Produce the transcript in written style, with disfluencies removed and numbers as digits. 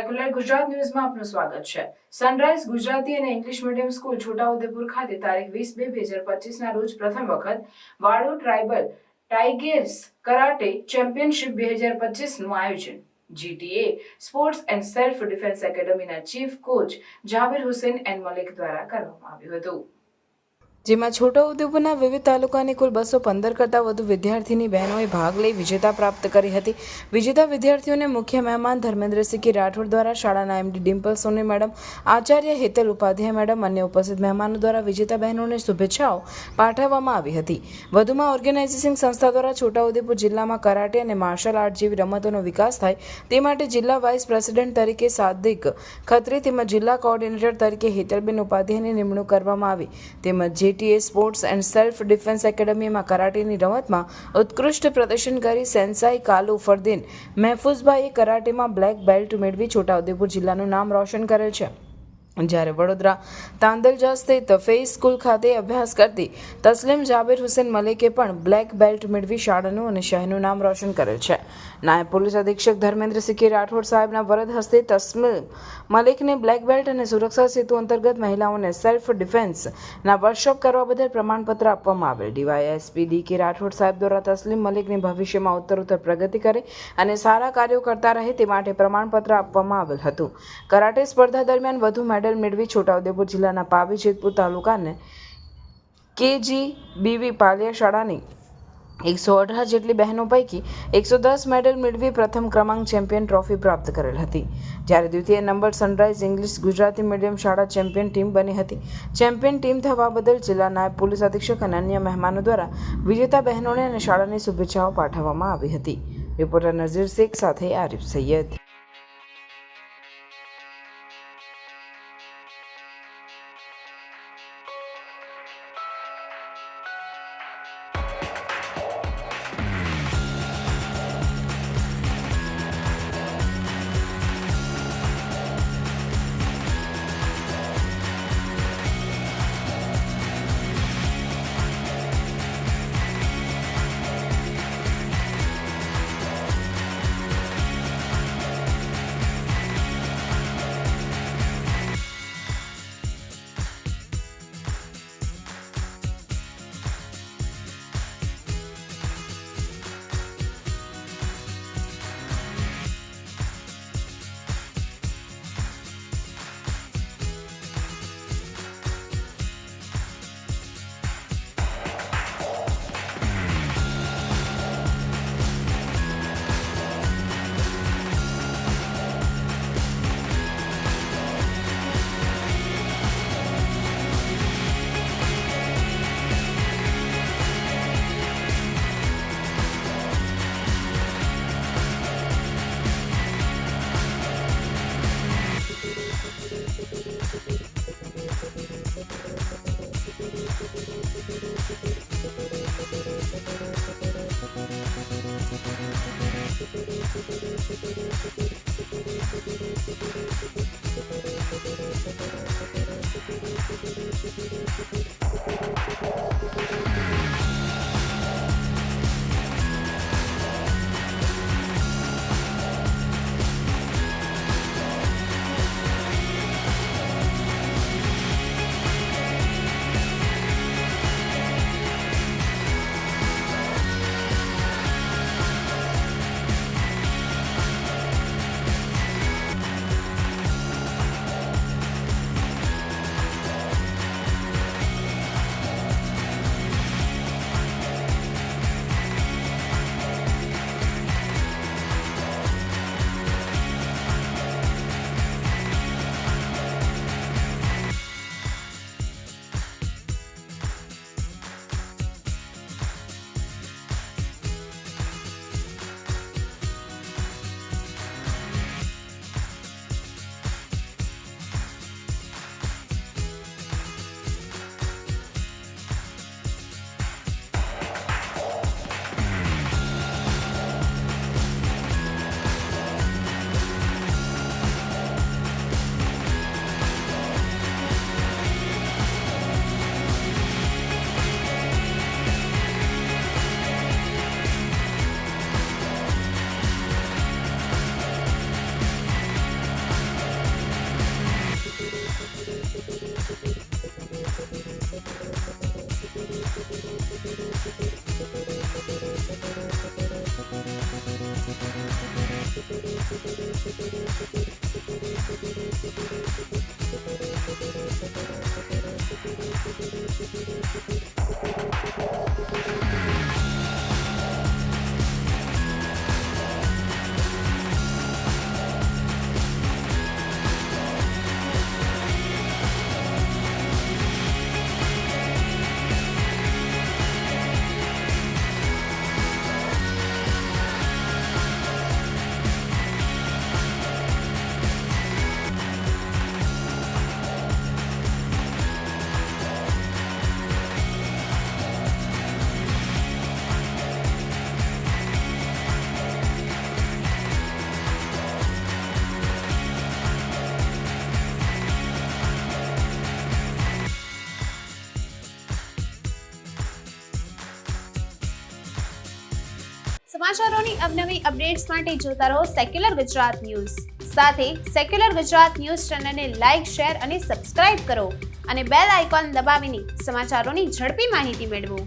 Secular Gujarat ન્યૂઝમાં આપનું સ્વાગત છે। સનરાઈઝ ગુજરાતી અને ઇંગ્લિશ મીડિયમ સ્કૂલ છોટાઉદેપુર ખાતે તારીખ 20/2/2025 રોજ પ્રથમ વખત વાળો ટ્રાઇબલ ટાઇગર્સ કરાટે ચેમ્પિયનશિપ 2025નું આયોજન GTA sports and self defence એકેડમીના chief coach Jabir Hussain and Malik દ્વારા કરવામાં આવ્યું હતું, જેમાં છોટાઉદેપુરના વિવિધ તાલુકાની કુલ 215 કરતાં વધુ વિદ્યાર્થીની બહેનોએ ભાગ લઈ વિજેતા પ્રાપ્ત કરી હતી। વિજેતા વિદ્યાર્થીઓને મુખ્ય મહેમાન ધર્મેન્દ્રસિંહ રાઠોડ દ્વારા શાળાના MD ડિમ્પલ સોની મેડમ, આચાર્ય હેતલ ઉપાધ્યાય મેડમ, અન્ય ઉપસ્થિત મહેમાનો દ્વારા વિજેતા બહેનોને શુભેચ્છાઓ પાઠવવામાં આવી હતી। વધુમાં ઓર્ગેનાઇઝિંગ સંસ્થા દ્વારા છોટાઉદેપુર જિલ્લામાં કરાટે અને માર્શલ આર્ટ જેવી રમતોનો વિકાસ થાય તે માટે જિલ્લા વાઇસ પ્રેસિડેન્ટ તરીકે સાદિક ખત્રી તેમજ જિલ્લા કોઓર્ડિનેટર તરીકે હેતલબેન ઉપાધ્યાયની નિમણૂક કરવામાં આવી। તેમજ GTA sports and self defence એકેડમીમાં કરાટેની રમતમાં ઉત્કૃષ્ટ પ્રદર્શન કરી સેન્સાઈ કાલુ ફરદીન મહેફૂઝભાઈએ કરાટેમાં બ્લેક બેલ્ટ મેળવી છોટાઉદેપુર જિલ્લાનું નામ રોશન કરેલ છે। જ્યારે વડોદરા તાંદલજા સ્થિત ફેઝ સ્કૂલ ખાતે અભ્યાસ કરતી તસ્લીમ જાબિર હુસૈન મલિકે પણ બ્લેક બેલ્ટ મેળવી શાળાનું અને શહેરનું નામ રોશન કરેલ છે। નાયબ પોલીસ અધિક્ષક ધર્મેન્દ્રસિંહ રાઠોડ સાહેબના વરદ હસ્તે તસ્લીમ મલિકને બ્લેક બેલ્ટ અને સુરક્ષા સેતુ અંતર્ગત મહિલાઓને સેલ્ફ ડિફેન્સના વર્કશોપ કરવા બદલ પ્રમાણપત્ર આપવામાં આવેલ। DYSP DK રાઠોડ સાહેબ દ્વારા તસ્લીમ મલિકને ભવિષ્યમાં ઉત્તરોત્તર પ્રગતિ કરે અને સારા કાર્યો કરતા રહે તે માટે પ્રમાણપત્ર આપવામાં આવેલ હતું। કરાટે સ્પર્ધા દરમિયાન વધુ મેડલ મેળવી છોટાઉદેપુર જિલ્લાના પાવી જેતપુર તાલુકાને KGBV પાલિયા શાળાની 118 જેટલી બહેનો પૈકી 110 મેડલ મેળવી પ્રથમ ક્રમાંક ચેમ્પિયન ટ્રોફી પ્રાપ્ત કરેલ હતી, જ્યારે દ્વિતીય number sunrise English Gujarati medium શાળા ચેમ્પિયન ટીમ બની હતી। ચેમ્પિયન ટીમ થવા બદલ જિલ્લા નાયબ પોલીસ અધિક્ષક અને અન્ય મહેમાનો દ્વારા વિજેતા બહેનોને અને શાળાની શુભેચ્છાઓ પાઠવવામાં આવી હતી। રિપોર્ટર નઝીર શેખ સાથે આરિફ સૈયદ। સમાચારોની અવનવી અપડેટ્સ માટે જોતા રહો સેક્યુલર ગુજરાત ન્યૂઝ. સાથે સેક્યુલર ગુજરાત ન્યૂઝ ચેનલને લાઇક, શેર અને સબસ્ક્રાઇબ કરો અને બેલ આઇકોન દબાવીને સમાચારોની ઝડપી માહિતી મેળવો.